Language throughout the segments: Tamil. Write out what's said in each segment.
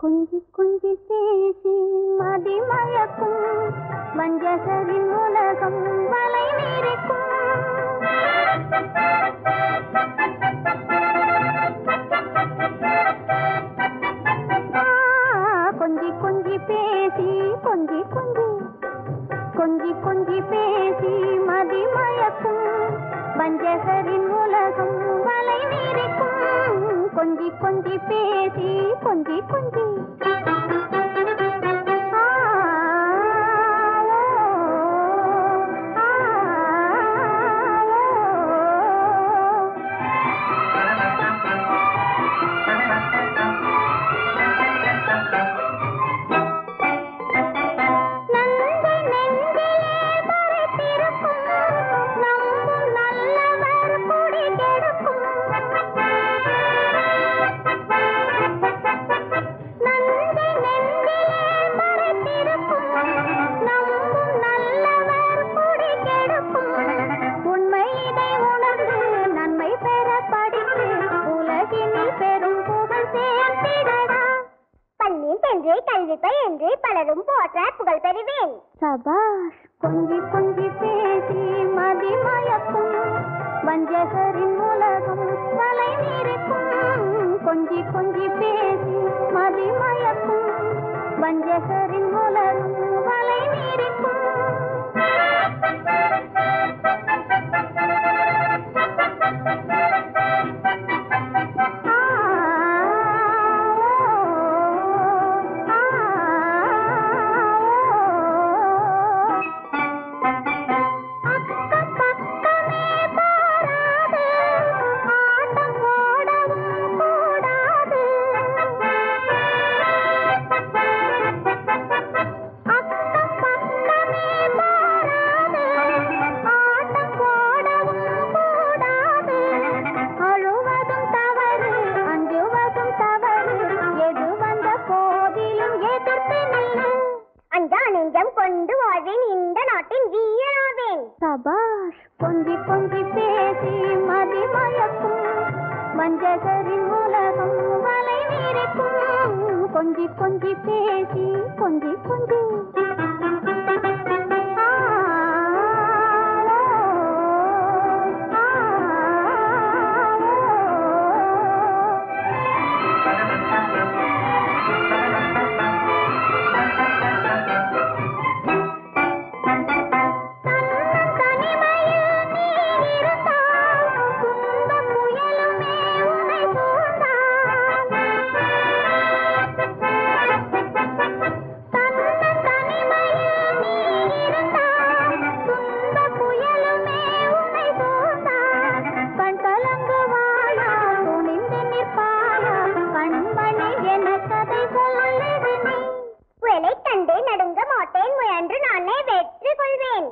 கொஞ்சி கொஞ்சி பேசி மதிமயக்கும் வஞ்சகரின் உலகம் வலை நீரிக்கும். கொஞ்சி கொஞ்சி பேசி கொஞ்சி கொஞ்சி கொஞ்சி கொஞ்சி பேசி மதிமயக்கும் வஞ்சகரின் உலகம் வலை நீரிக்கும். கொஞ்சி கொஞ்சி பேசி கொஞ்சி கொஞ்சி சபாஷ். கொஞ்சி கொஞ்சி பேசி மதிமயக்கும் வஞ்சகரின் உலகம் வலை நீரிக்கும். கொஞ்சி கொஞ்சி பேசி மதிமயக்கும் வஞ்சகரின் உலகம் வலை நீரிக்கும். சபாஷ். கொஞ்சி கொஞ்சி பேசி மதிமயக்கும் வஞ்சகரின் உலகம் வலை நீரிக்கும். கொஞ்சி கொஞ்சி பேசி கொஞ்சி கொஞ்சி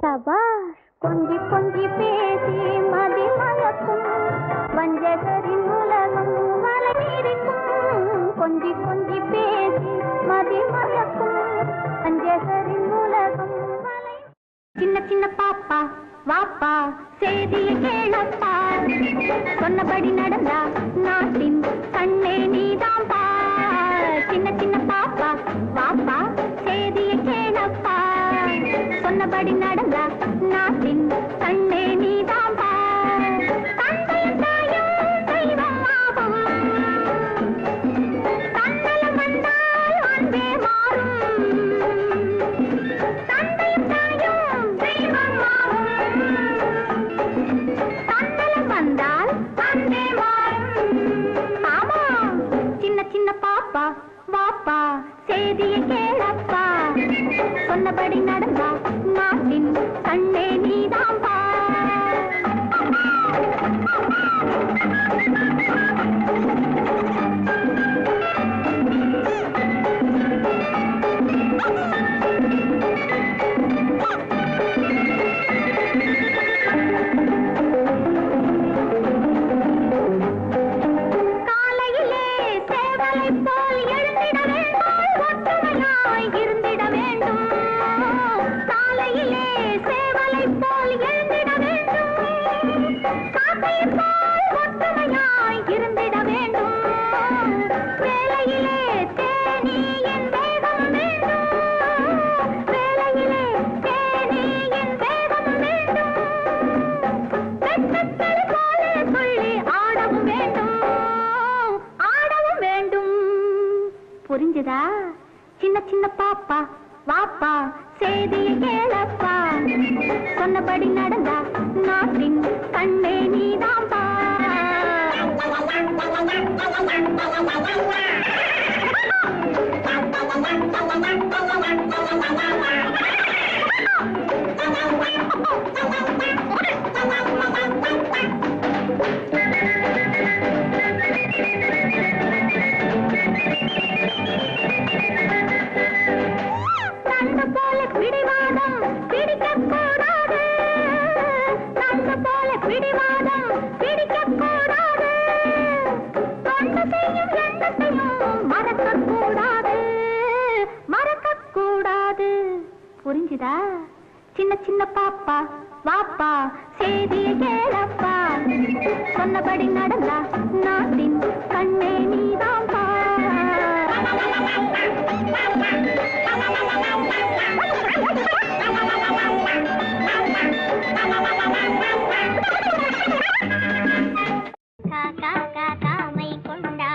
சபாஷ். கொஞ்சி கொஞ்சி பேசி மதிமயக்கும் வஞ்சகரின் உலகம் வலை நீரிக்கும். கொஞ்சி கொஞ்சி பேசி மதிமயக்கும் வஞ்சகரின் உலகம் வலை. சின்ன சின்ன பாப்பா வாப்பா செய்திய கேளப்பா, சொன்னபடி நடந்தா நாட்டின் கண்ணே நீதான் பா. சின்ன சின்ன பாப்பா வாப்பா செய்திய கேளப்பா, சொன்னபடி நடந்தா நாட்டின் கண்ணே நீதான் பா. தந்தையும் தாயும் தெய்வம் ஆகும், தன்னலம் வந்தால் அன்பே மாறும். தந்தையும் தாயும் தெய்வம் ஆகும், தன்னலம் வந்தால் அன்பே மாறும். ஆமா, சின்ன சின்ன பாப்பா வாப்பா செய்திய கேளப்பா, சொன்னபடி நடந்தா நாட்டின் கண்ணே நீதான் பா. காலையிலே சேவலை போல் எழுந்திட வேண்டும், ஒற்றுமையாய் இருந்திட வேண்டும். கால புரிஞ்சுதா? சின்ன சின்ன பாப்பா வாப்பா செய்திய கேளப்பா, சொன்னபடி நடந்தா நாட்டின் கண்ணே நீதான் பா. தண்டு போல பிடிவாதம் பிடிக்கக்கூடாது, தண்டு போல பிடிவாதம் பிடிக்கக்கூடாது, தொண்டு செய்யும் எண்ணத்தையும் மறக்கக்கூடாது, மறக்கக்கூடாது. புரிஞ்சுதா? சின்ன சின்ன பாப்பா வாப்பா செய்திய கேளப்பா, சொன்னபடி நடந்தா நாட்டின் கண்ணே நீதான் பா. காக்கா காக்காமை கொண்டா,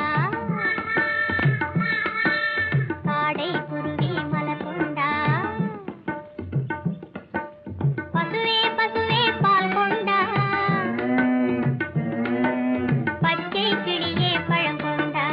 காடை குருவி மலர் கொண்டா, பசுவே பசுவே பால் கொண்டா, பச்சை கிளியே பழம் கொண்டா.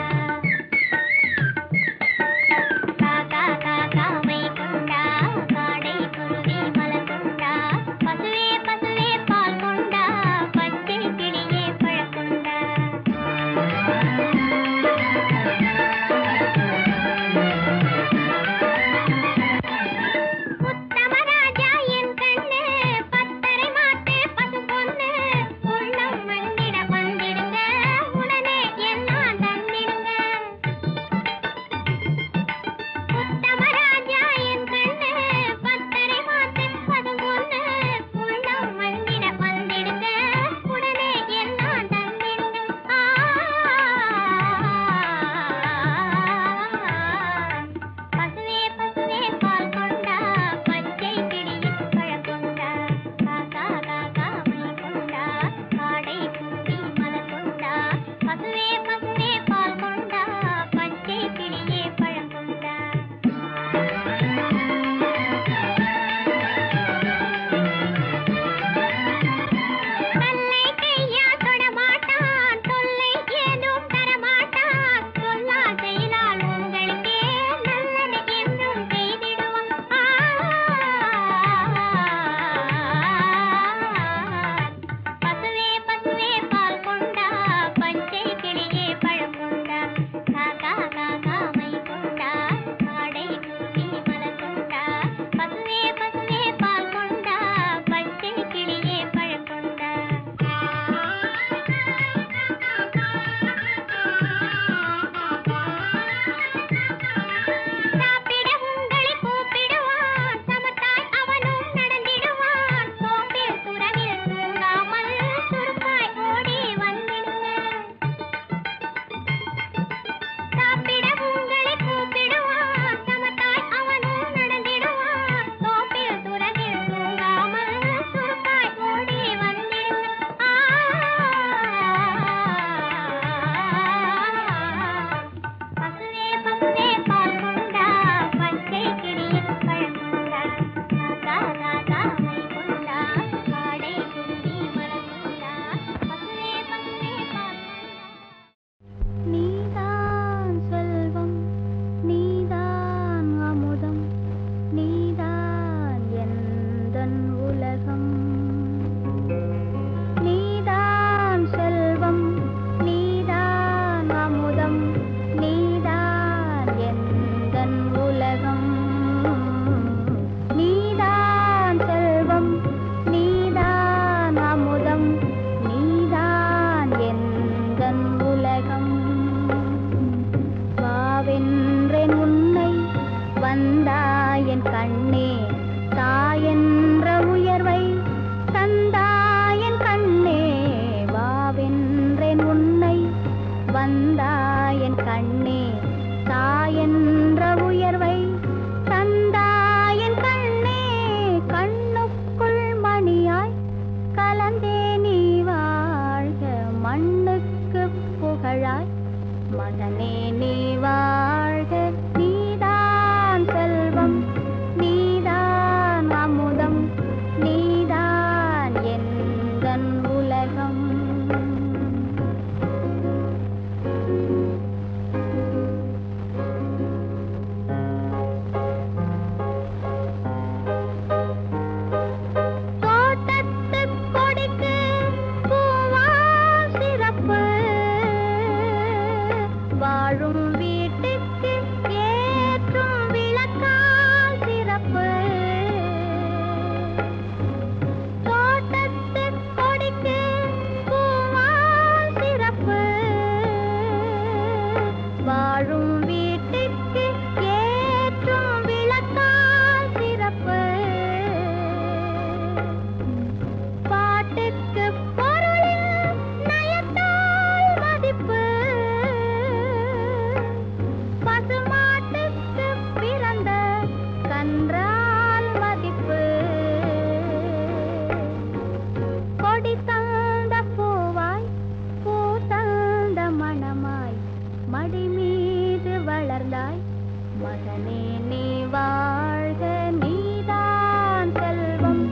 மகனே நீ வாழ்க, நீதான் செல்வம்,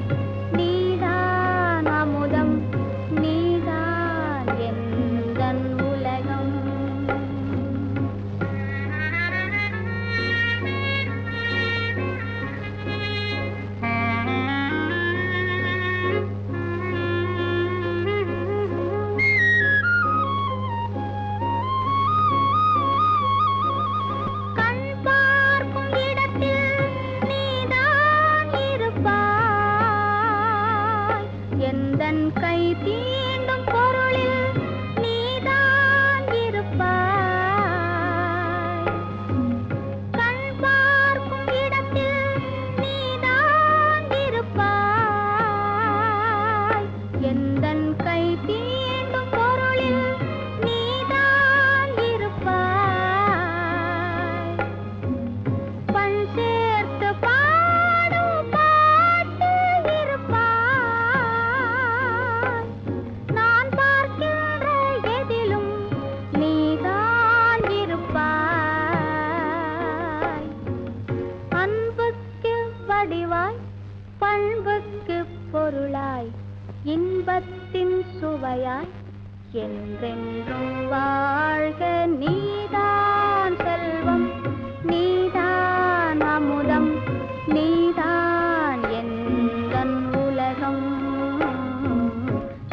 நீதான் அமுதம், நீதான் எந்தன் உலகம். கை தீண்டும் பொருளில் நீதான் இருப்பாய். கண் பார்க்கும் இடத்தில் நீதான் இருப்பாய். எந்தன் கை தீண்டும் பொருளில் நீதான் இருப்பாய். பண் சேர்த்து பாடும் பாட்டு இருப்பாய். பண்புக்கு பொருளாய், இன்பத்தின் சுவையாய், என்றென்றும் வாழ்க. நீதான் செல்வம், நீதான் அமுதம், நீதான் எந்தன் உலகம்.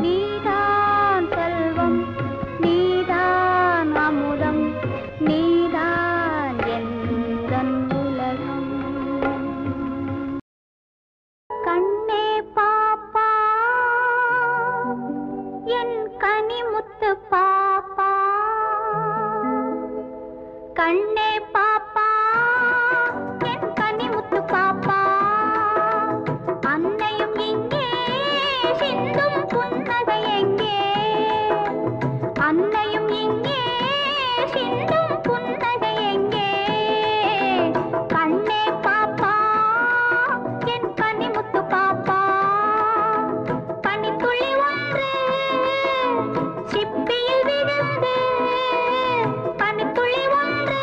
நீதான் செல்வம், நீதான் அமுதம், நீதான் எந்தன் உலகம். கண்ணே பாப்பா, என் கனிமுத்து பாப்பா. கண்ணே பாப்பா, என் கனிமுத்து பாப்பா. அன்னையும் இங்கே, சிந்தும் புன்னகை எங்கே? அன்னையும் இங்கே, சிந்தும் புன்னகை எங்கே? கண்ணே பாப்பா, என் கனிமுத்து பாப்பா. பனித்துளி ஒன்று சிப்பியில் விழுந்து, பனித்துளி ஒன்று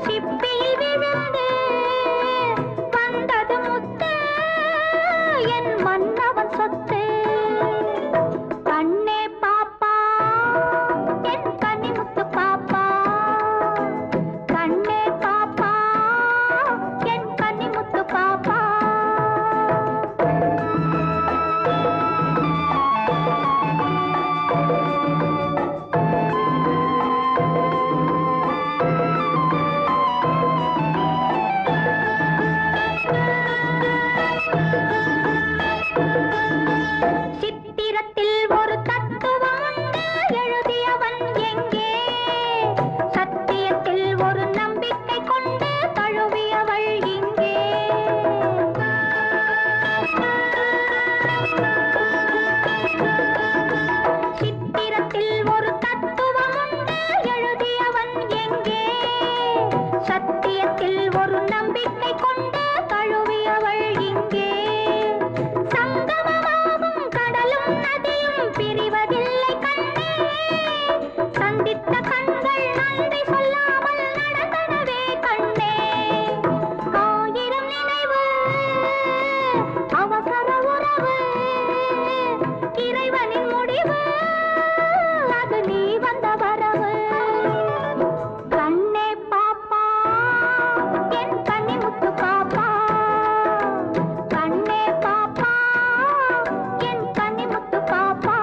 சிப்பியில் விழுந்து வந்தது முத்து, என் மன்னவன் சொத்து. கண்ணே பாப்பா, என் கனிமுத்து பாப்பா. கண்ணே பாப்பா, என் கனிமுத்து பாப்பா. சித்திரத்தில் ஒரு தத்துவம் உண்டு, எழுதியவன் எங்கே? சத்தியத்தில் ஒரு நம்பிக்கை கொண்டு தழுவியவள் இங்கே. சித்திரத்தில் ஒரு தத்துவம் உண்டு, எழுதியவன் எங்கே? சத்தியத்தில் ஒரு நம்பிக்கை கொண்டு தழுவியவள் இங்கே. சங்கமமாகும் கடலும் நதியும் பிரிவதில்லை கண்ணே. சந்தித்த கண்கள் நன்றி சொல்லாமல் நடந்தனவே கண்ணே. ஆயிரம் நினைவு, அவசர உறவு, இறைவனின் முடிவு, அது நீ வந்த வரவு. கண்ணே பாப்பா, என் கனிமுத்து பாப்பா. கண்ணே பாப்பா, என் கனிமுத்து பாப்பா.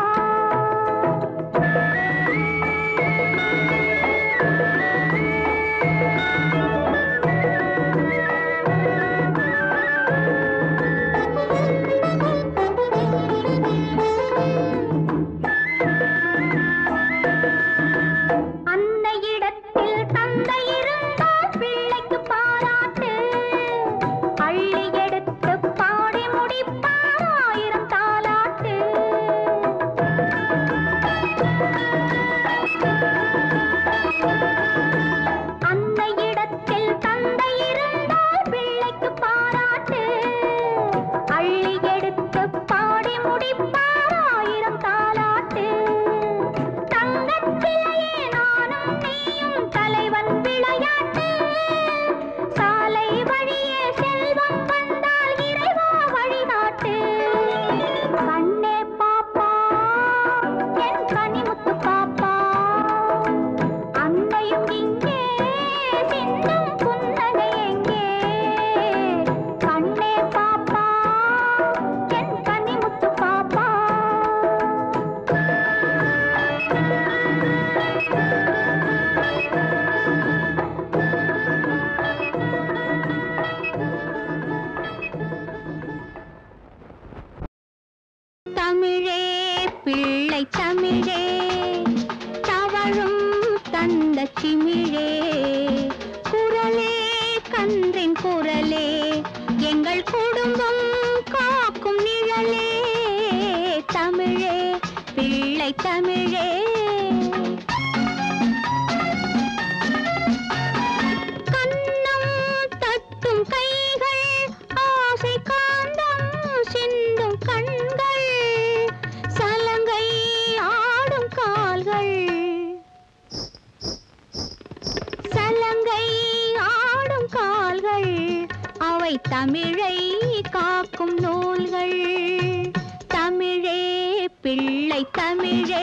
அன்னையிடத்தில் தந்தை இருந்தால் பிள்ளைக்கு பாராட்டு. அள்ளி எடுத்து பாடி முடிப்பார் ஆயிரம் தாலாட்டு. அன்னையிடத்தில் தமிழை காக்கும் நூல்கள். தமிழே பிள்ளை தமிழே.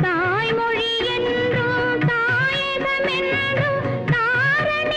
தாய்மொழி என்றும் தாயகமென்றும் தாரணை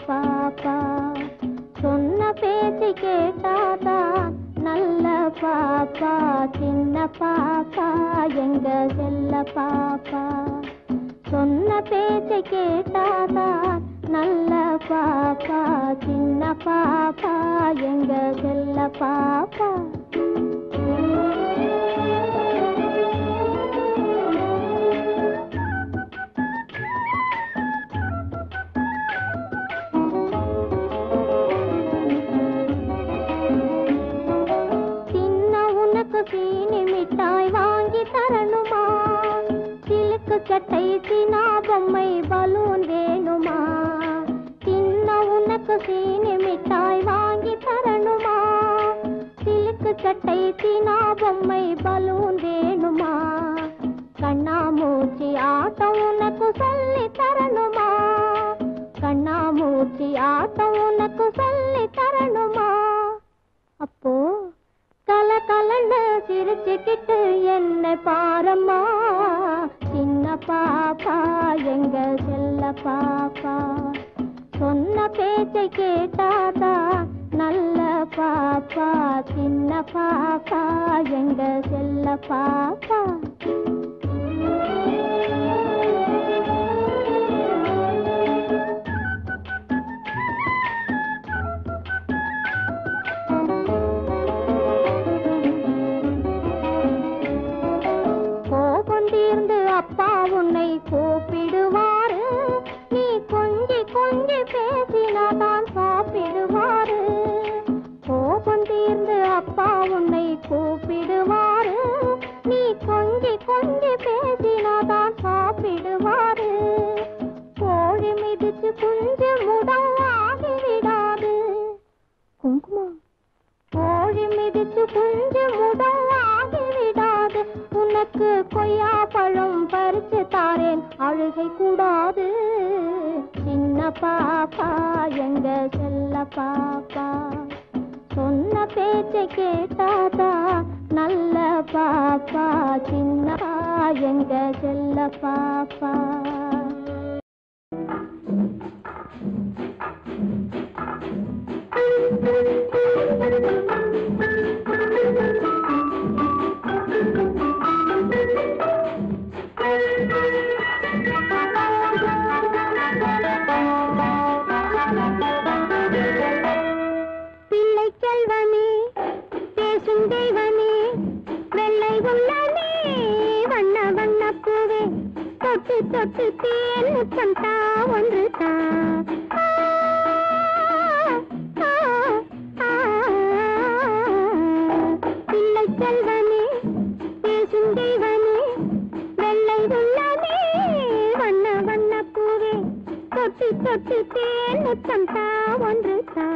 பாப்பா சொன்ன பேச்சு கேட்டாதான் நல்ல பாப்பா சின்ன பாப்பா எங்க செல்ல பாப்பா சொன்ன பேச்சு கேட்டாதான் நல்ல பாப்பா சின்ன பாப்பா எங்க செல்ல பாப்பா சீனி மிட்டாய் வாங்கி தரணுமா சிலுக்கு சட்டை சீனா பொம்மை பலூன் வேணுமா சின்ன உனக்கு சீனி மிட்டாய் வாங்கி தரணுமா சிலுக்கு சட்டை சீனா பொம்மை பலூன் வேணுமா கண்ணாமூச்சி ஆட்டம் உனக்கு சொல்லி தரணுமா கண்ணாமூச்சி ஆட்டம் உனக்கு சொல்லி தரணுமா அப்போ கல கலன்னு சிரிச்சுக்கிட்டு என்ன பாரம்மா சின்ன பாப்பா எங்க செல்ல பாப்பா சொன்ன பேச்சை கேட்டாதா நல்ல பாப்பா சின்ன பாப்பா எங்க செல்ல பாப்பா அப்பா உன்னை கூப்பிடுவாரு நீ கொஞ்சி கொஞ்சி பேசினாதான் சாப்பிடுவாரு கோபம் தீர்ந்து அப்பா உன்னை கூப்பிடுவாரு நீ கொஞ்சி கொஞ்சி பேசினாதான் சாப்பிடுவாரு கோழி மிதிச்சு குஞ்சு முடம் ஆகிவிடாது குங்குமம் கோழி மிதிச்சு குஞ்சு முடம் ஆகிவிடாது உனக்கு கொய்யா பழம் பறிச்சு தாரேன் அழுகை கூடாது சின்ன பாப்பா எங்க செல்ல பாப்பா சொன்ன பேச்சை கேட்டாதா நல்ல பாப்பா சின்ன எங்க செல்ல பாப்பா பிள்ளை செல்வமே பேசும் தெய்வமே வெள்ளை உள்ளமே வண்ண வண்ண பூவே தொட்டு தொட்டு தேன் முத்தம் தா ஒன்று தா பிள்ளை செல்வமே பேசும் தெய்வமே வெள்ளை உள்ளமே வண்ண வண்ண பூவே தொட்டு தொட்டு தேன் முத்தம் தா ஒன்று தா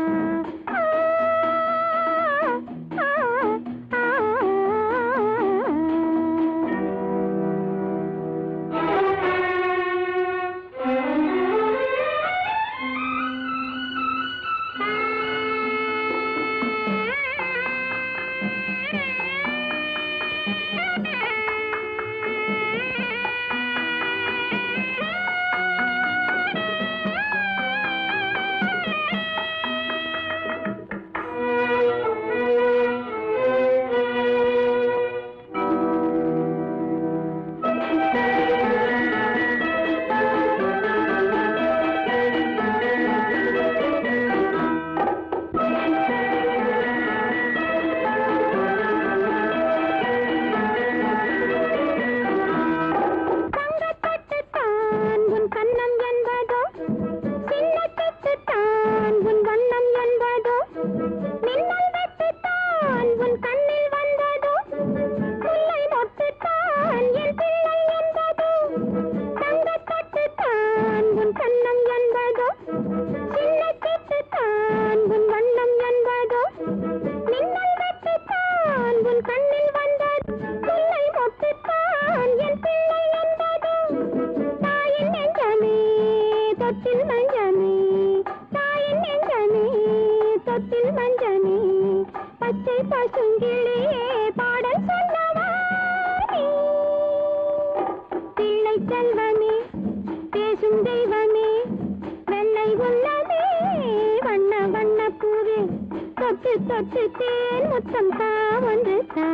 பிள்ளை செல்வமே பேசும் தெய்வமே வெள்ளை உள்ளமே தொட்டு தொட்டு தேன் முத்தம் தா வந்து தா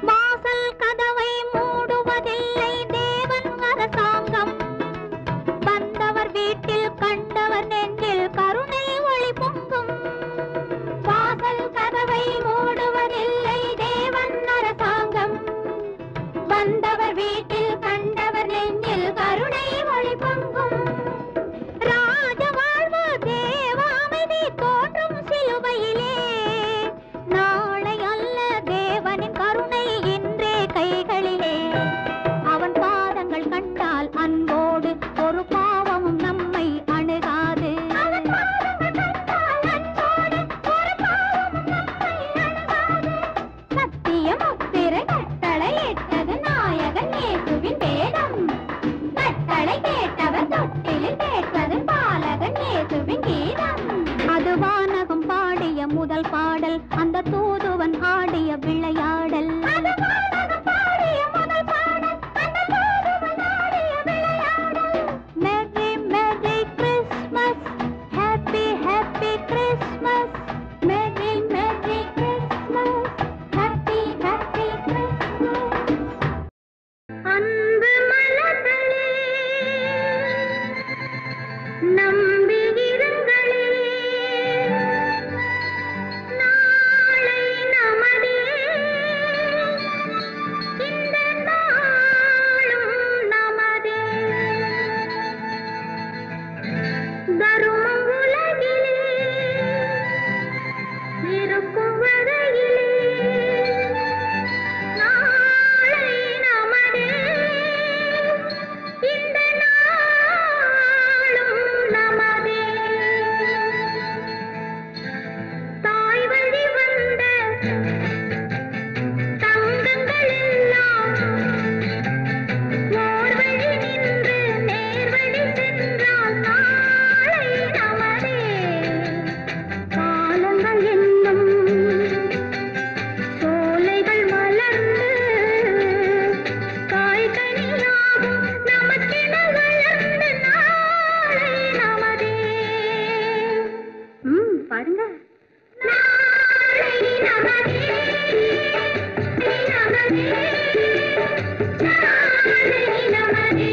வாசல் கதவை மூடு முதல் பாடல் அந்த தூதுவன் ஆடிய விளையாடல் merry merry Christmas happy happy Christmas merry merry Christmas happy happy Christmas அன்பு மலர்களே நம்பியிருங்களே நாளை நமதே இந்த நாளும் நமதே தருமம் உலகிலே இருக்கும் வரையிலே நாளை நமதே இந்த நாளும் நமதே தாய் வழி வந்த தங்கங்கள் எல்லாம் ஓர் வழி நின்று நேர்வழி சென்றால் நாளை நமதே காலங்கள் என்னும் சோலைகள் மலர்ந்து காய்கனியாகும் நமக்கென வளர்ந்து நாளை நமதே பாருங்க நாளை நமதே நமதே நாளை நமதே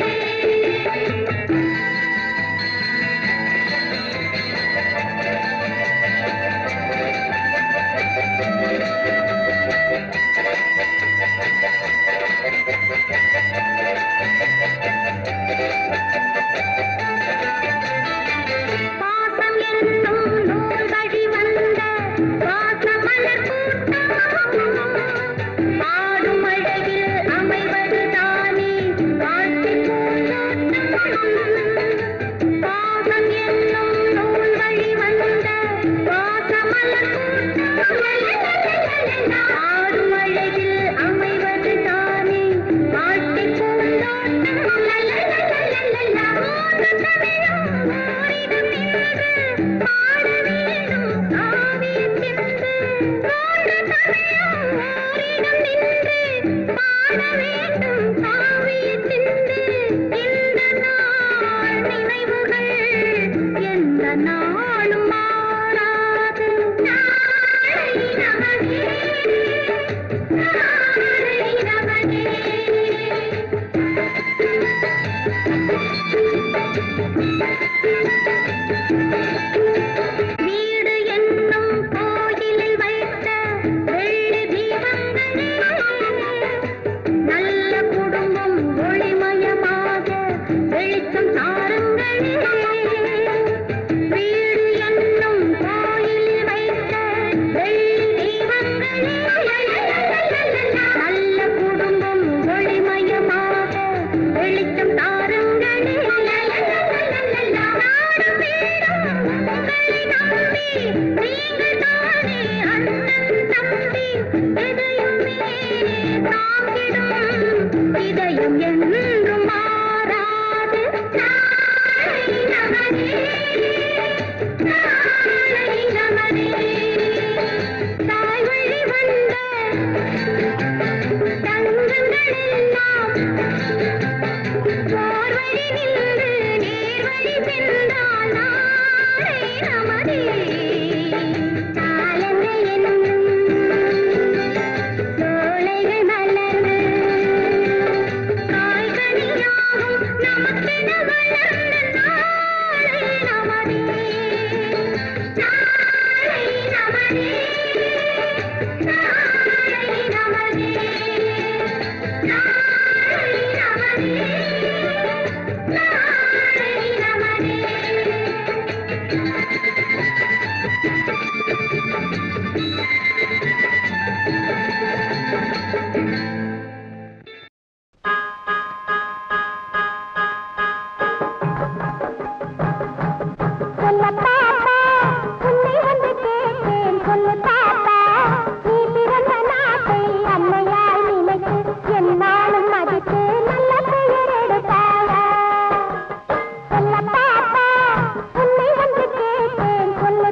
பாசம் என்னும் நூல் வழி வந்த வாசமலர் கூட்டம் பாடும் அழகில் அமைவது தானே காட்சி பூந்தோட்டம் பாசம் என்னும் நூல் வழி வந்த வாசமலர் கூட்டம் பாடும் அழகில் அமைவது தானே காட்சி பூந்தோட்டம் நாளும் மாறாது நாளை நமதே நாளை நமதே வீடு என்னும் கோயிலில் வைத்த வெள்ளி தீபங்களே நல்ல குடும்பம் ஒளிமயமாக வெளிச்சம் தாருங்களே வீடு என்னும் கோயிலில் வைத்த வெள்ளி தீபங்களே நல்ல குடும்பம் ஒளிமயமாக வெளிச்சம் தாருங்களே நாடும் வீடும் உங்களை நம்பி நீங்கள் தானே அண்ணன் தம்பி எதையுமே தாங்கிடும் இதயம் என்றும் மாறாது நாளை நமதே நாளை நமதே தாய் வழி வந்த தங்கங்கள் எல்லாம் ஓர் வழி நின்று நேர்வழி சென்றால் நாளை நமதே காலங்கள் என்னும் சோலைகள் மலர்ந்து காய்கனியாகும் நமக்கென வளர்ந்த நாளை நமதே நாளை நமதே நாளை நமதே நாளை நமதே நாளை நமதே சொல்ல பாப்பா உன்னை வந்து கேட்டேன் சொல்லு பாப்பா நீ பிறந்த நாட்டை அன்னையாய் நினைத்து என்னாலும் மதித்து நல்ல பெயர் எடுத்தாயா சொல்ல பாப்பா உன்னை வந்து கேட்டேன் சொல்லு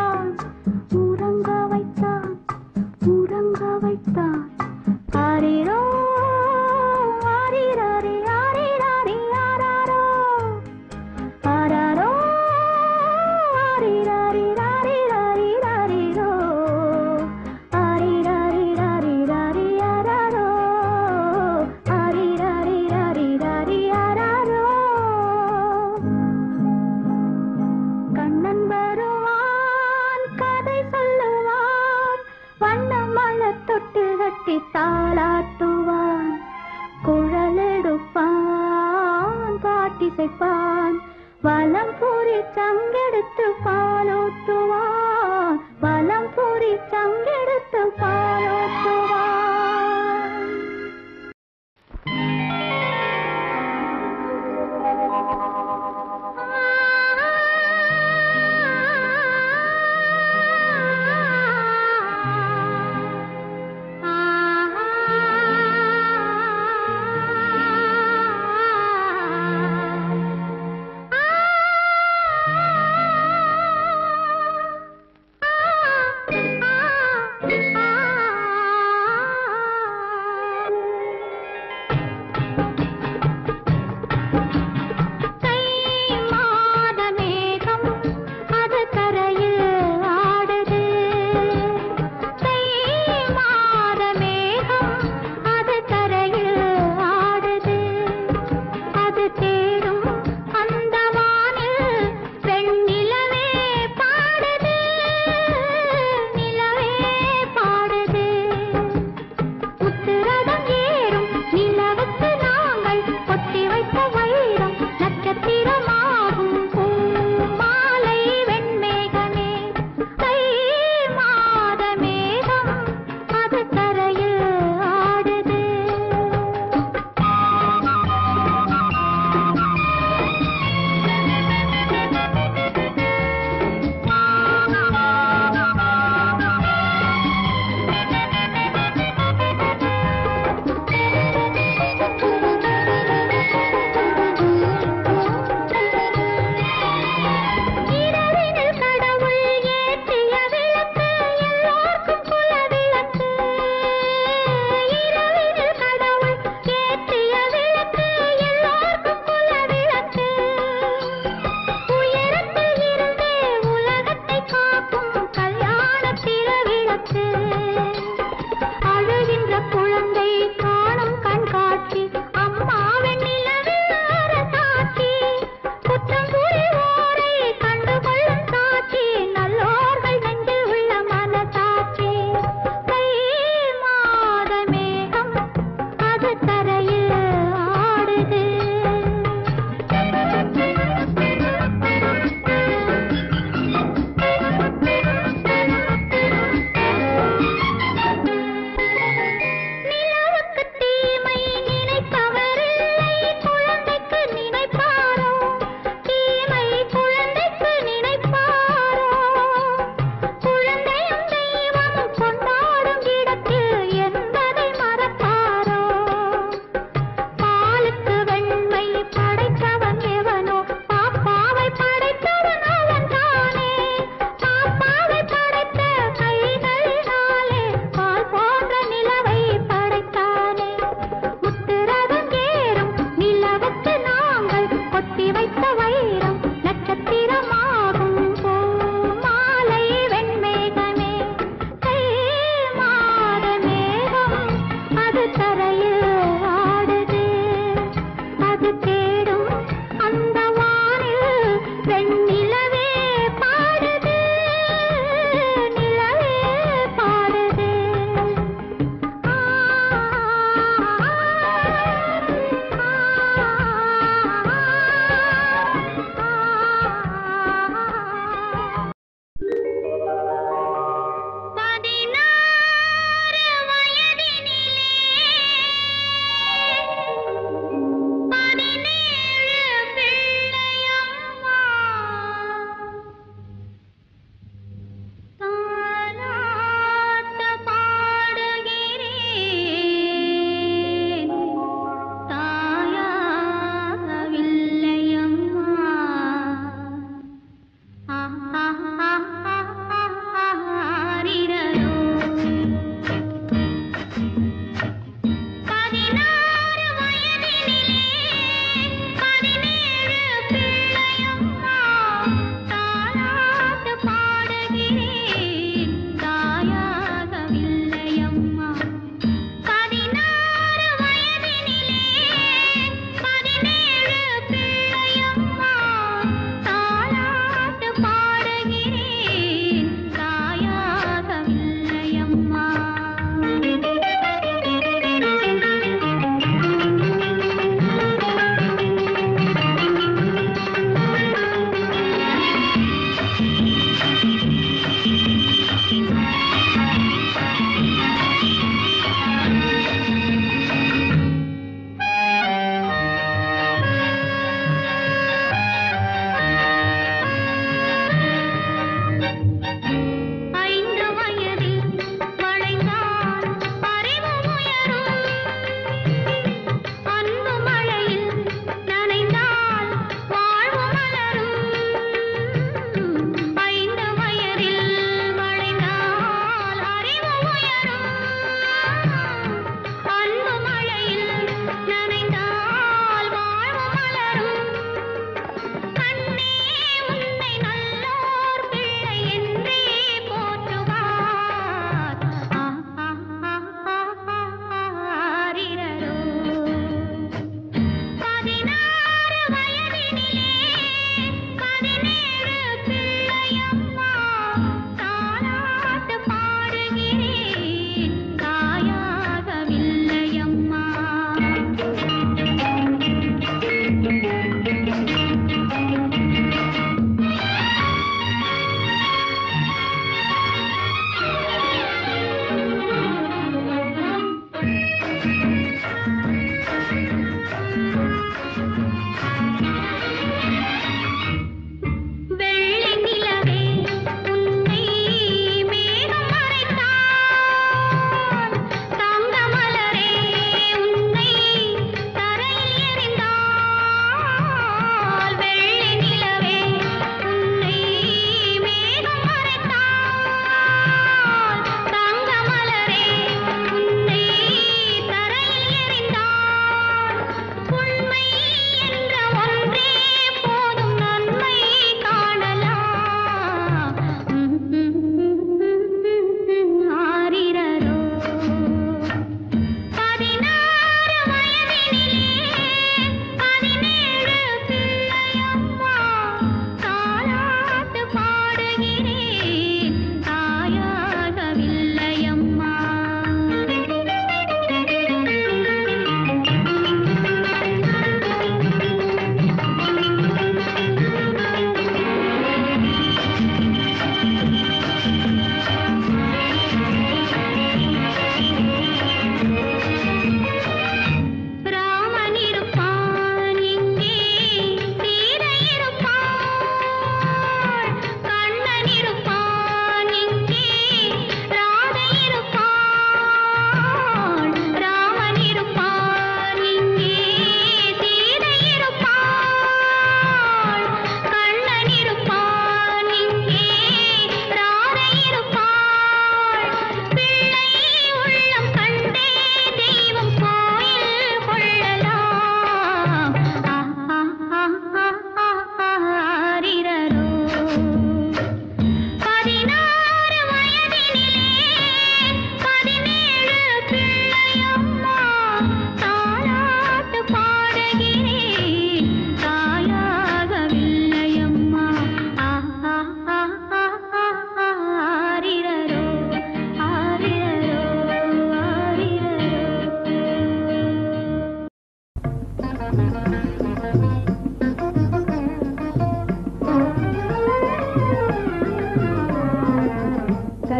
வைத்தான், உறங்க வைத்தான், உறங்க வைத்தான். ஆரிரோ ஆரிரரி ஆரிரரி ஆராரோ, ஆராரோ ஆரிரரி ராரிரரி ராரிரோ, ஆரிரரி ராரிரரி ஆராரோ, ஆரிரரி ராரிரரி ஆராரோ. கண்ணன் வருவான், கதை சொல்லுவான், வண்ண மலர் தொட்டு கட்டி தாளாட்டுவான், குழல் எடுப்பான், பாட்டிசைப்பான், வலம் பூரி சங்கெடுத்து பாலூட்டுவான், வலம் பூரி சங்கெடுத்து பாலூட்டுவான்.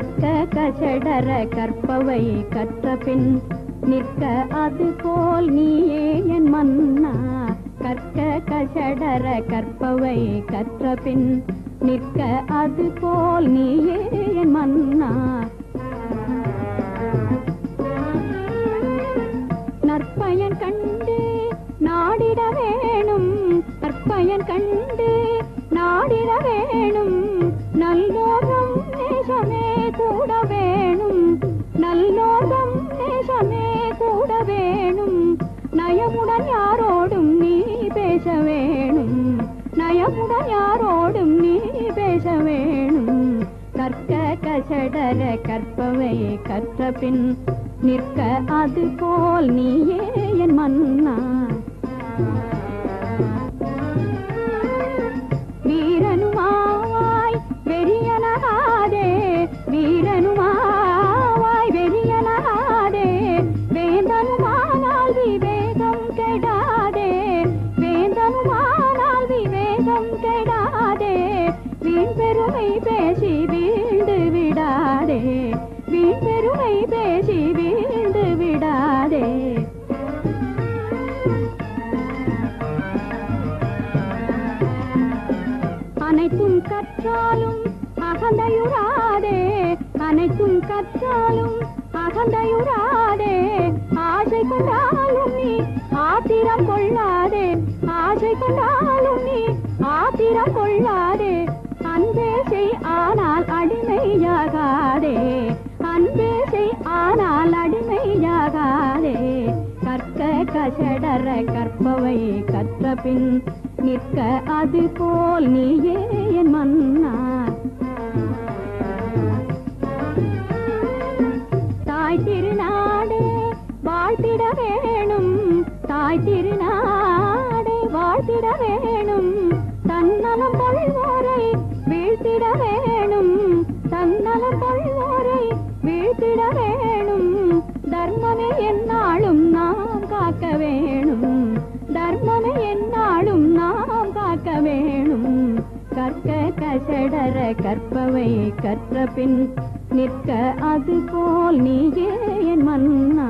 கற்க கசடர கற்பவை கற்ற பின் நிற்க அது போல் நீயே என் மன்னா. கற்க கசடர கற்பவை கற்ற பின் நிற்க அது போல் நீயே என் மன்னா. நற்பயன் கண்டு நாடிட வேணும், நற்பயன் கண்டு நாடிட வேணும். நல்லோகம் நேசமே கூட வேணும், நல்லோகம் நேசமே கூட வேணும். நயமுடன் யாரோடும் நீ பேச வேணும், நயமுடன் யாரோடும் நீ பேச வேணும். கற்க கசடர கற்பவை கற்ற பின் நிற்க அது போல் நீயே என் மன்னா. வீரனுமாவாய் வெறியனாதே, வீரனுமாவாய் வெறியனாதே. வேந்தனுமானால் விவேகம் கெடாதே, வேந்தனுமானால் விவேகம் கெடாதே. வீண் பெருமை பேசி வீழ்ந்து விடாதே, வீண் பெருமை பேசி வீழ்ந்து விடாதே. அனைத்தும் கற்றாலும் அகந்தையுறாதே, அனைத்தும் கற்றாலும் அகந்தையுறாதே. ஆசை கொண்டாலும் நீ ஆத்திரம் கொள்ளாதே, ஆசை கொண்டாலும் நீ ஆத்திரம் கொள்ளாதே. அன்பே செய் ஆனால் அடிமையாகாதே, அன்பே செய் ஆனால் அடிமையாகாதே. கற்க கசடர கற்பவை கற்ற பின் நிற்க அது போல் நீயே என் மன்னா. தாய் திருநாடு வாழ்த்திட வேணும், தாய் திருநாடு வாழ்த்திட வேணும். தன்னலம் கொள்வோரை வீழ்த்திட வேணும், தன்னலம் கொள்வோரை வீழ்த்திட வேணும். தர்மமே எந்நாளும் நாம் காக்க வேணும், தர்மமே எந்நாளும் நாம் காக்க வேணும். கற்க கசடர கற்பவை கற்ற பின் நிற்க அது போல் நீயே என் மன்னா.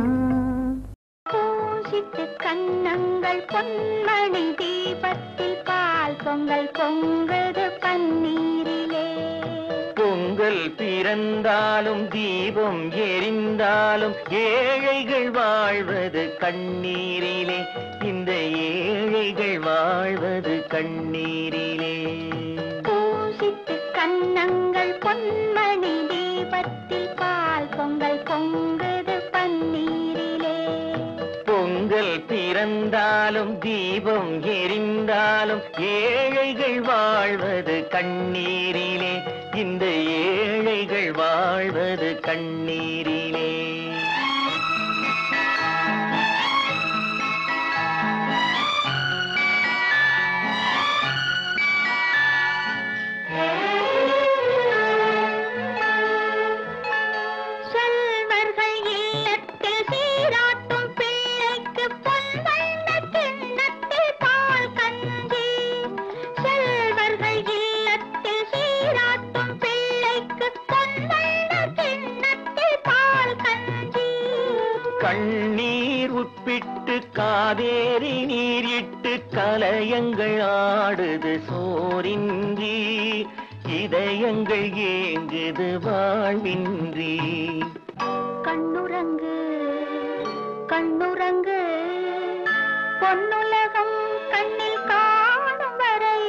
பூசித்து கண்ணங்கள் பொன்மணி தீபத்தில் பால் பொங்கல் பொங்குது பன்னீரிலே. பொங்கல் பிறந்தாலும் தீபம் எரிந்தாலும் ஏழைகள் வாழ்வது கண்ணீரிலே, இந்த ஏழைகள் வாழ்வது கண்ணீரிலே. பூசித்து கண்ணங்கள் பொன்மணி தீபத்தில் பால் பொங்கல் பொங்குது பன்னீரிலே. பொங்கல் பிறந்தாலும் தீபம் எரிந்தாலும் ஏழைகள் வாழ்வது கண்ணீரிலே, இந்த ஏழைகள் வாழ்வது கண்ணீரிலே. கண்ணீர் உட்பிட்டு காவேரி நீரிட்டு கலயங்கள் ஆடுது சோரின்றி, இதயங்கள் ஏங்குது வாழ்வின்றி. கண்ணுறங்கு கண்ணுறங்கு பொன்னுலகம் கண்ணில் காணும் வரை.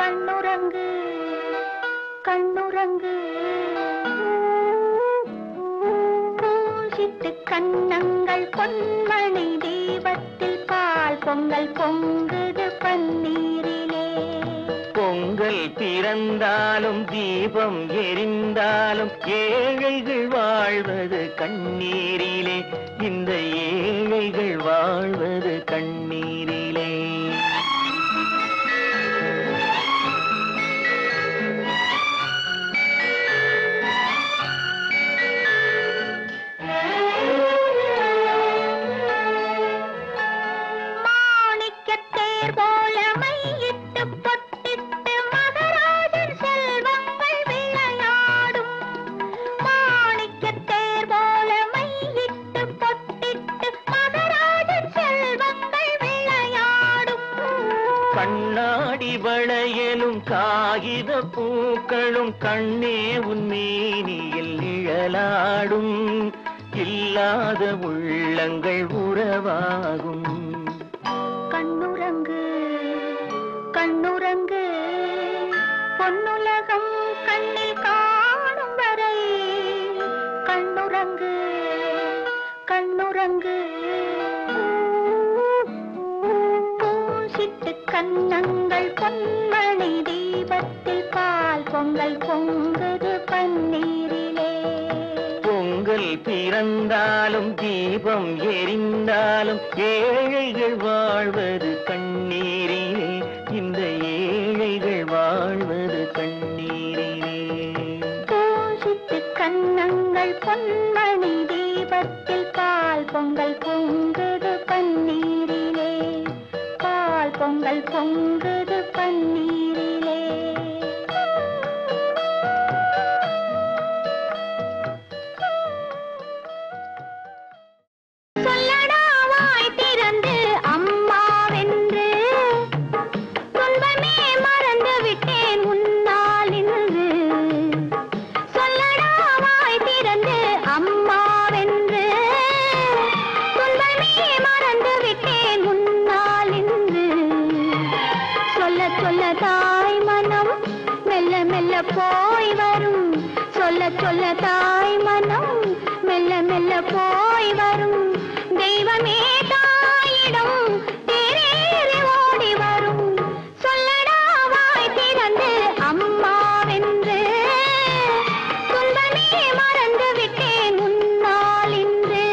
கண்ணுறங்கு கண்ணுறங்கு பூசித்து கண்ணங்கள் பொன்மணி தீபத்தில் பால் பொங்கல் பொங்குது பன்னீரிலே. பொங்கல் பிறந்தாலும் தீபம் எரிந்தாலும் ஏழைகள் வாழ்வது கண்ணீரிலே, இந்த ஏழைகள் வாழ்வது கண்ணீரிலே. கைவளையலும் காகித பூக்களும் கண்ணே உன்மேனியில் நிழலாடும் இல்லாத உள்ளங்கள் உறவாகும். கண்ணுறங்கு கண்ணுறங்கு பொன்னுலகம் கண்ணில் காணும் வரை கண்ணுறங்கு கண்ணுறங்கு பூசிட்டு கண்ணங்கள் பொன்மணி தீபத்தில் பால் பொங்கல் பொங்குது பன்னீரிலே. பொங்கல் பிறந்தாலும் தீபம் எரிந்தாலும் ஏழைகள் வாழ்வது கண்ணீரிலே. இந்த ஏழைகள் வாழ்வது கண்ணீரிலே. பூசிட்டு கண்ணங்கள் பொன்மணி தீபத்தில் பால் பொங்கல் பொங்குது பன்னீரிலே. பால் பொங்கல் பொங்குது பன்னீரிலே. சொல்லடா வாய் திறந்து அம்மாவென்று துன்பமே மறந்து விட்டேன் உன்னால் இன்று. சொல்லடா வாய் திறந்து அம்மாவென்று துன்பமே மறந்து விட்டேன் உன்னால் இன்று. சொல்ல சொல்ல தாய் மனம் மெல்ல மெல்ல போய் வரும். சொல்ல சொல்ல தாய் மனம் மெல்ல மெல்ல போய் வரும். தெய்வமே தாயிடம் தேரேறி ஓடி வரும். சொல்லடா வாய் திறந்து அம்மாவென்று துன்பமே மறந்து விட்டேன் உன்னால் இன்று.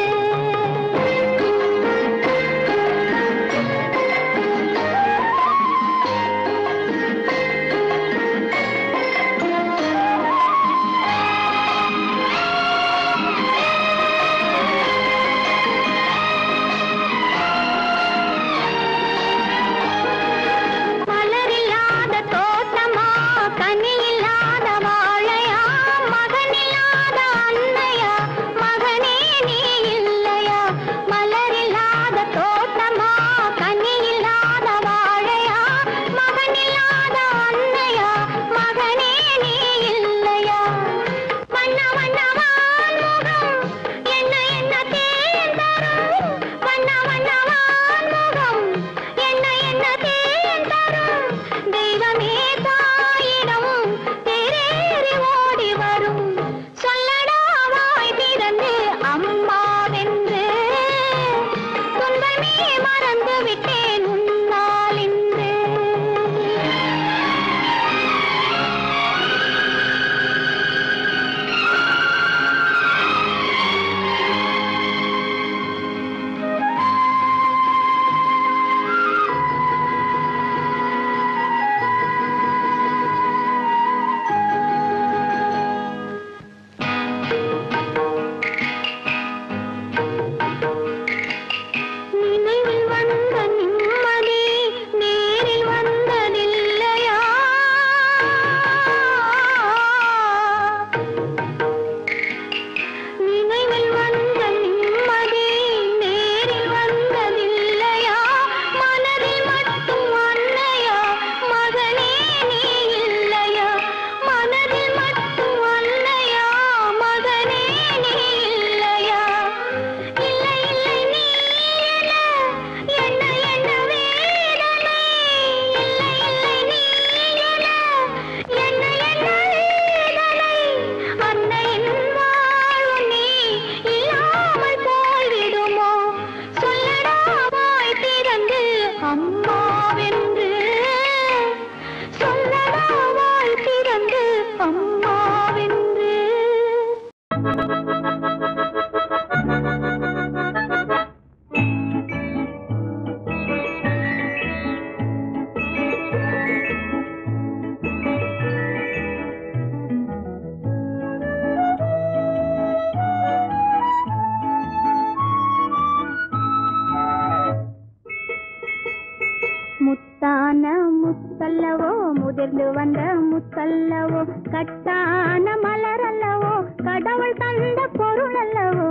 முதிர்ந்து வந்த முத்தல்லவோ, கட்டான மலர் அல்லவோ, கடவுள் தந்த பொருள் அல்லவோ.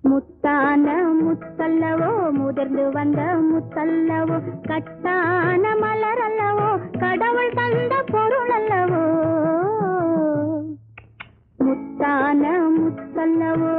முத்தான முத்தல்லவோ, முதிர்ந்து முதிர்ந்து வந்த முத்தல்லவோ கட்டான மலர் அல்லவோ கடவுள் தந்த பொருள் அல்லவோ முத்தான முத்தல்லவோ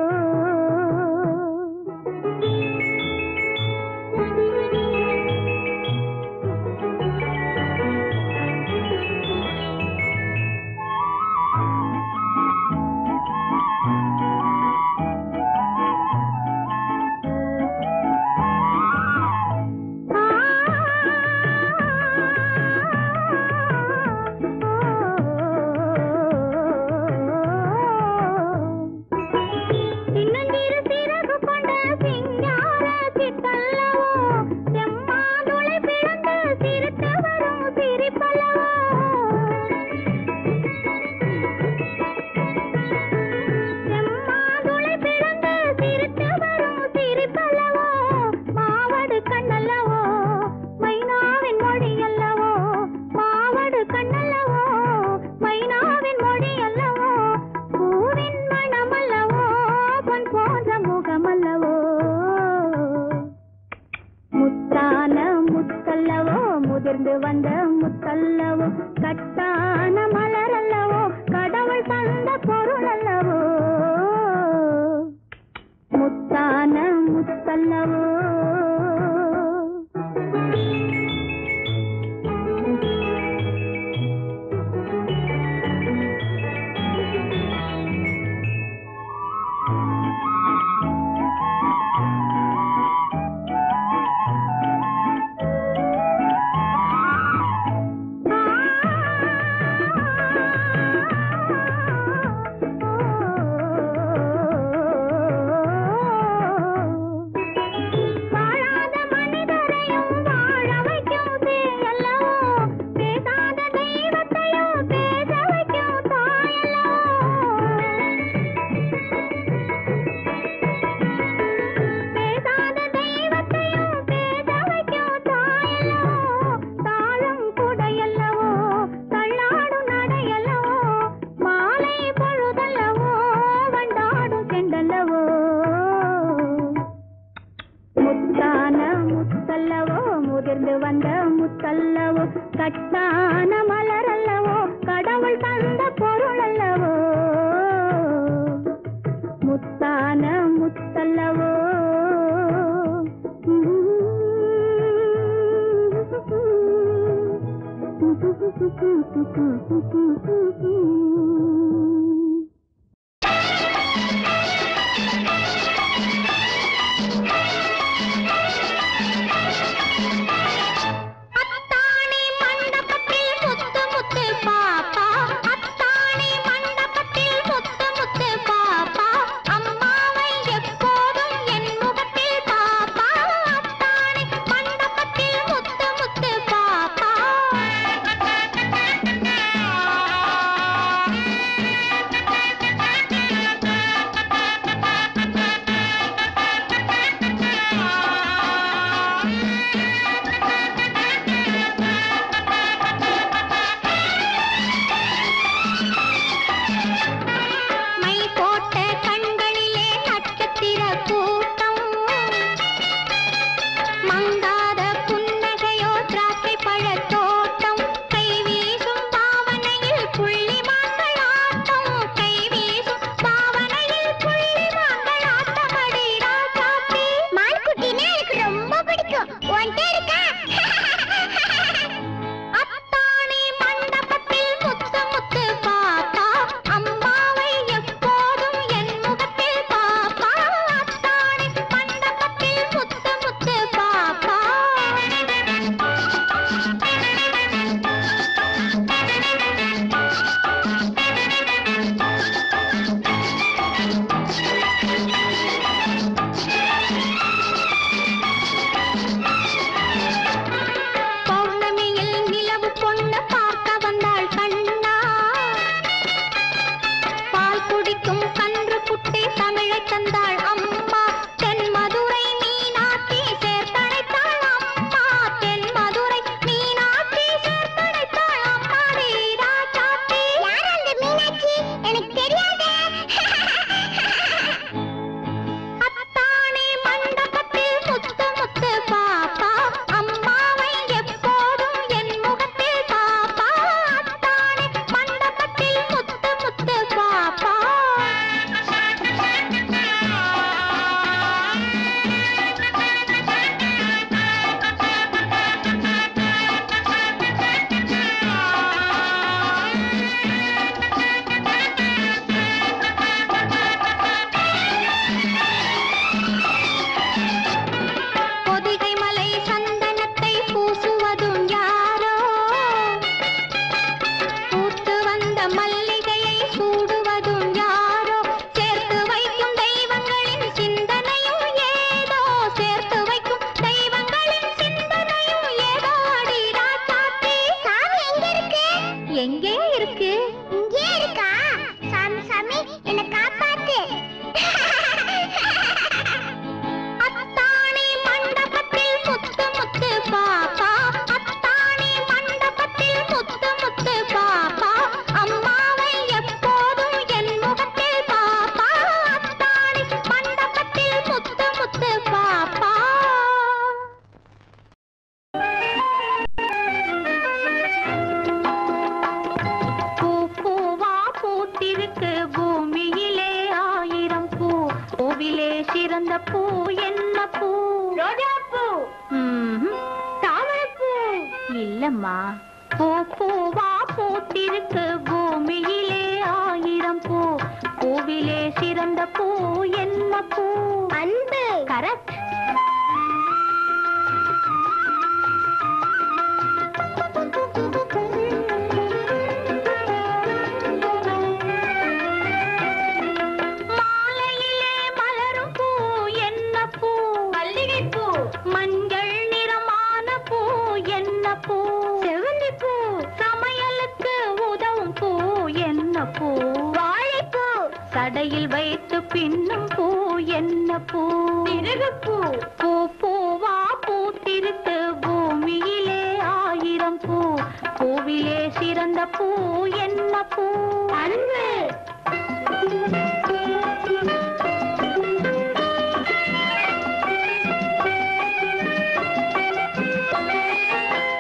முதிர்ந்து வந்த முத்தல்லவோ கட்டான மலர் அல்லவோ கடவுள் தந்த பொருள் அல்லவோ முத்தான முத்தல்லவோ முதிர்ந்து வந்த முத்தல்லவோ கட்டான மலர் அல்லவோ கடவுள் தந்த பொருள் அல்லவோ முத்தான முத்தல்லவோ பூத்திருக்கு பூமியிலே ஆயிரம் பூ பூவிலே சிறந்த பூ என்ன பூ ரோஜா பூ தாமரைப்பூ இல்லம்மா பூ பூவா பூத்திருக்கு பூமியிலே ஆயிரம் பூ பூவிலே சிறந்த பூ என்ன பூ அன்பு கரெக்ட் சடையில் வைத்து பின்னும் பூ என்ன பூ திருகுப்பூ பூ பூவா பூத்திருக்கு பூமியிலே ஆயிரம் பூ பூவிலே சிறந்த பூ என்ன பூ அன்பு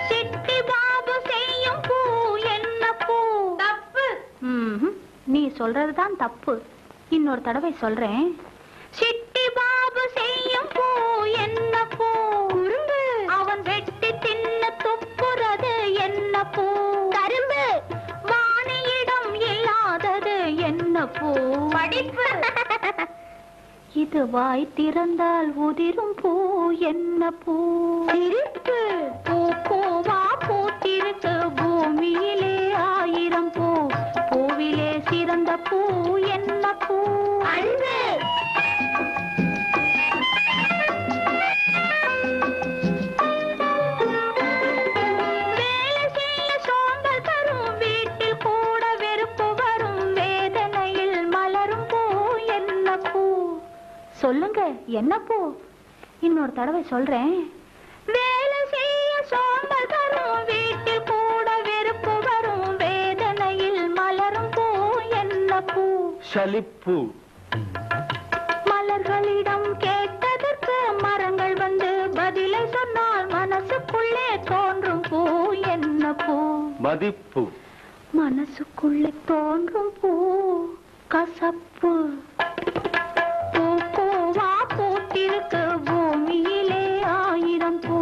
சிட்டி பாபு செய்யும் பூ என்ன பூ தப்பு நீ சொல்றதுதான் தப்பு இன்னொரு தடவை சொல்றேன் சிட்டி பாபு செய்யும் பூ என்ன பூ குறும்பு அவன் வெட்டி தின்ன துப்புறது என்ன பூ கரும்பு வாணியிடம் இல்லாதது என்ன பூ படிப்பு இது வாய் திறந்தால் உதிரும் பூ என்ன பூ சிரிப்பு பூ பூவா பூத்திருக்கு பூமியிலே ஆயிரம் பூ பூவிலே சிறந்த பூ என்ன பூ அன்பு வேலை செய்ய சோம்பல் தரும் வீட்டில் கூட வெறுப்பு வரும் வேதனையில் மலரும் பூ என்ன பூ சொல்லுங்க என்ன பூ இன்னொரு தடவை சொல்றேன் வேலை செய்ய சோம்பல் தரும் வீட்டில் கூட வெறுப்பு வரும் வேதனையில் மலரும் பூ என்ன பூ சலிப்பு மலர்களிடம் கேட்டதற்கு மரங்கள் வந்து பதிலை சொன்னால் மனசுக்குள்ளே தோன்றும் பூ என்ன பூ மதிப்பு மனசுக்குள்ளே தோன்றும் பூ கசப்பு பூ பூவா பூத்திருக்கு பூமியிலே ஆயிரம் பூ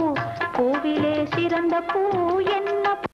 பூவிலே சிறந்த பூ என்ன பூ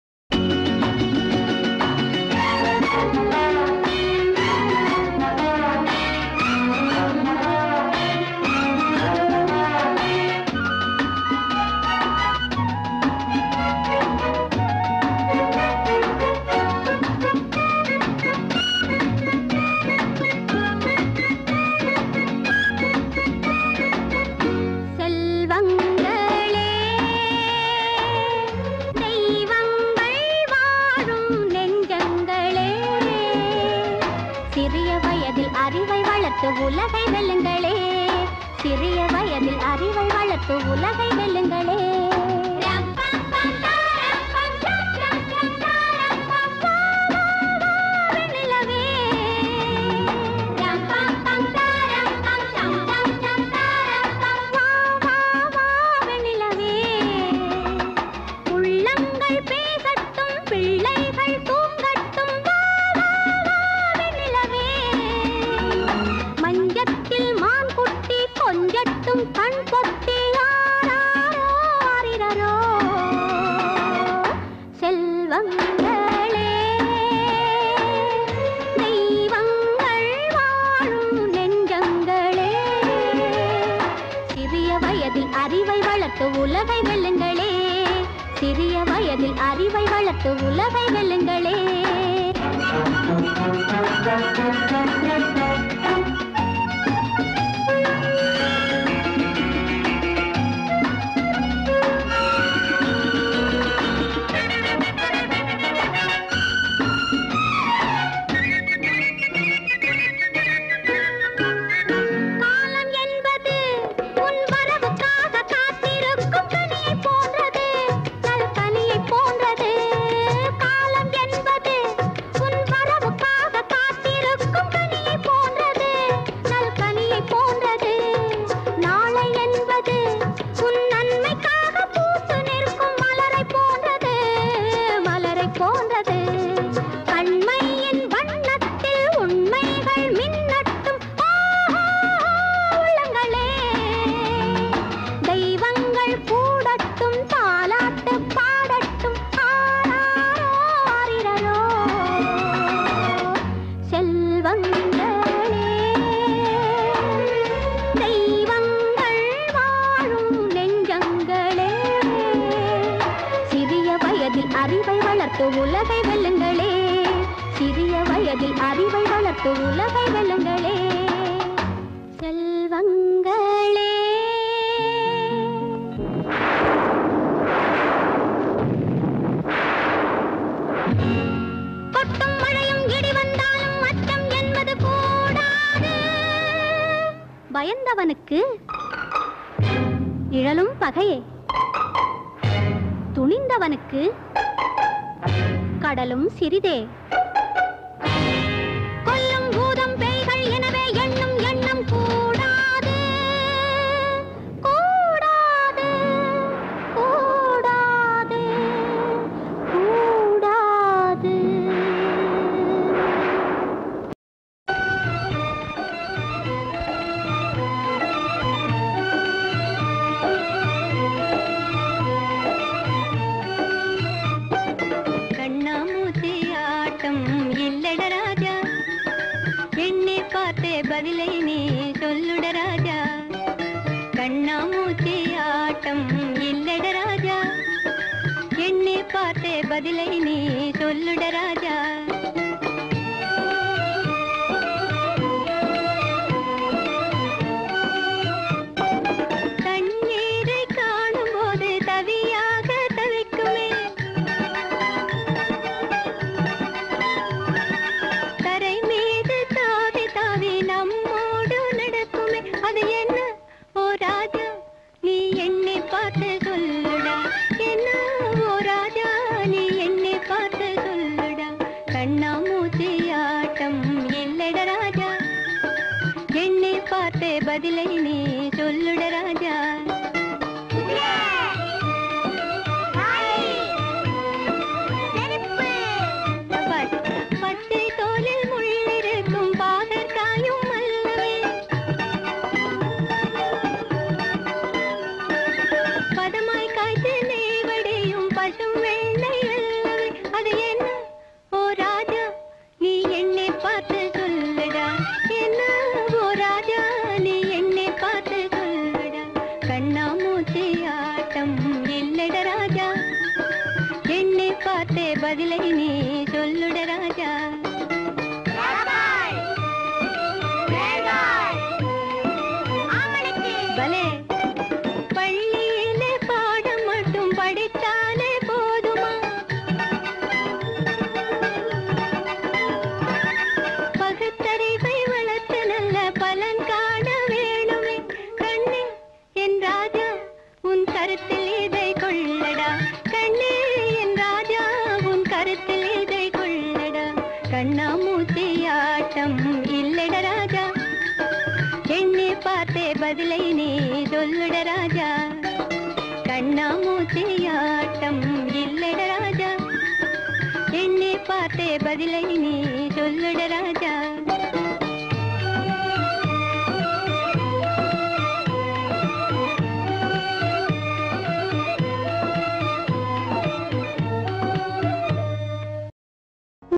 உலகை வெல்லுங்களே சிறிய வயதில் அறிவை வளர்த்து உலகை வெல்லுங்களே உலகை வெல்லுங்களே சிறிய வயதில் அறிவை வளர்த்து உலகை வெல்லுங்களே போன்ற வளர்த்து உலகை வெல்லுங்களே, சிறிய வயதில் அறிவை வளர்த்து உலகை வெல்லுங்களே. செல்வங்களே கொட்டும் மழையும் இடி வந்தாலும் அச்சம் என்பது கூடாது. பயந்தவனுக்கு நிழலும் பகையே, துணிந்தவனுக்கு கடலும் சிறிதே. கொல்லும் பூதம் பேய்கள் எனவே எண்ணும் எண்ணம் கூடாது, கூடாது, கூடாது, கூடாது. பதிலை நீ சொல்லுட ராஜா, கண்ணாமூச்சி ஆட்டம் இல்லட ராஜா, எண்ணி பார்த்தே பதிலை நீ சொல்லுட ராஜா. தண்ணீரை காணும் போது தவியாக தவிக்குமே, தரை மீது தாவி தாவி நம்மோடு நடக்குமே, அது என்ன ஓ ராஜா நீ எண்ணி பார்த்து சொல்லுடா, என்ன ஓ ராஜா நீ எண்ணி பார்த்து சொல்லுடா. கண்ணாமூச்சி ஆட்டம் இல்லட ராஜா, எண்ணி பார்த்தே பதிலை நீ சொல்லுட ராஜா. பச்சை தோலில் முள்ளிருக்கும் பாகற்காயும் அல்லவே, பதமாய் காய்ச்சி நெய்வடியும் பசும் வெண்ணெய் அல்லவே, அது என்ன ஓ ராஜா நீ எண்ணி பார்த்து சொல்லுடா, என்ன ஓ ராஜா நீ எண்ணி பார்த்து சொல்லுடா. கண்ணாமூச்சி ஆட்டம் இல்லட ராஜா, எண்ணி பார்த்தே பதிலை நீ சொல்லுட ராஜா. பலே பள்ளியிலே பாடம் மட்டும் படித்தாலே போதுமா, பகுத்தறிவை வளர்த்து நல்ல பலன் காண வேணுமே. கண்ணே என் ராஜா உன் கருத்தில் இதை கொள்ளடா, கண்ணே என் ராஜா உன் கருத்தில் இதை கொள்ளடா. கண்ணாமூச்சி ஆட்டம் இல்லட ராஜா, எண்ணி பார்த்தே பதிலை நீ சொல்லுட ராஜா. கண்ணாமூச்சி ஆட்டம் இல்லட ராஜா, எண்ணி பார்த்தே பதிலை நீ சொல்லுட ராஜா.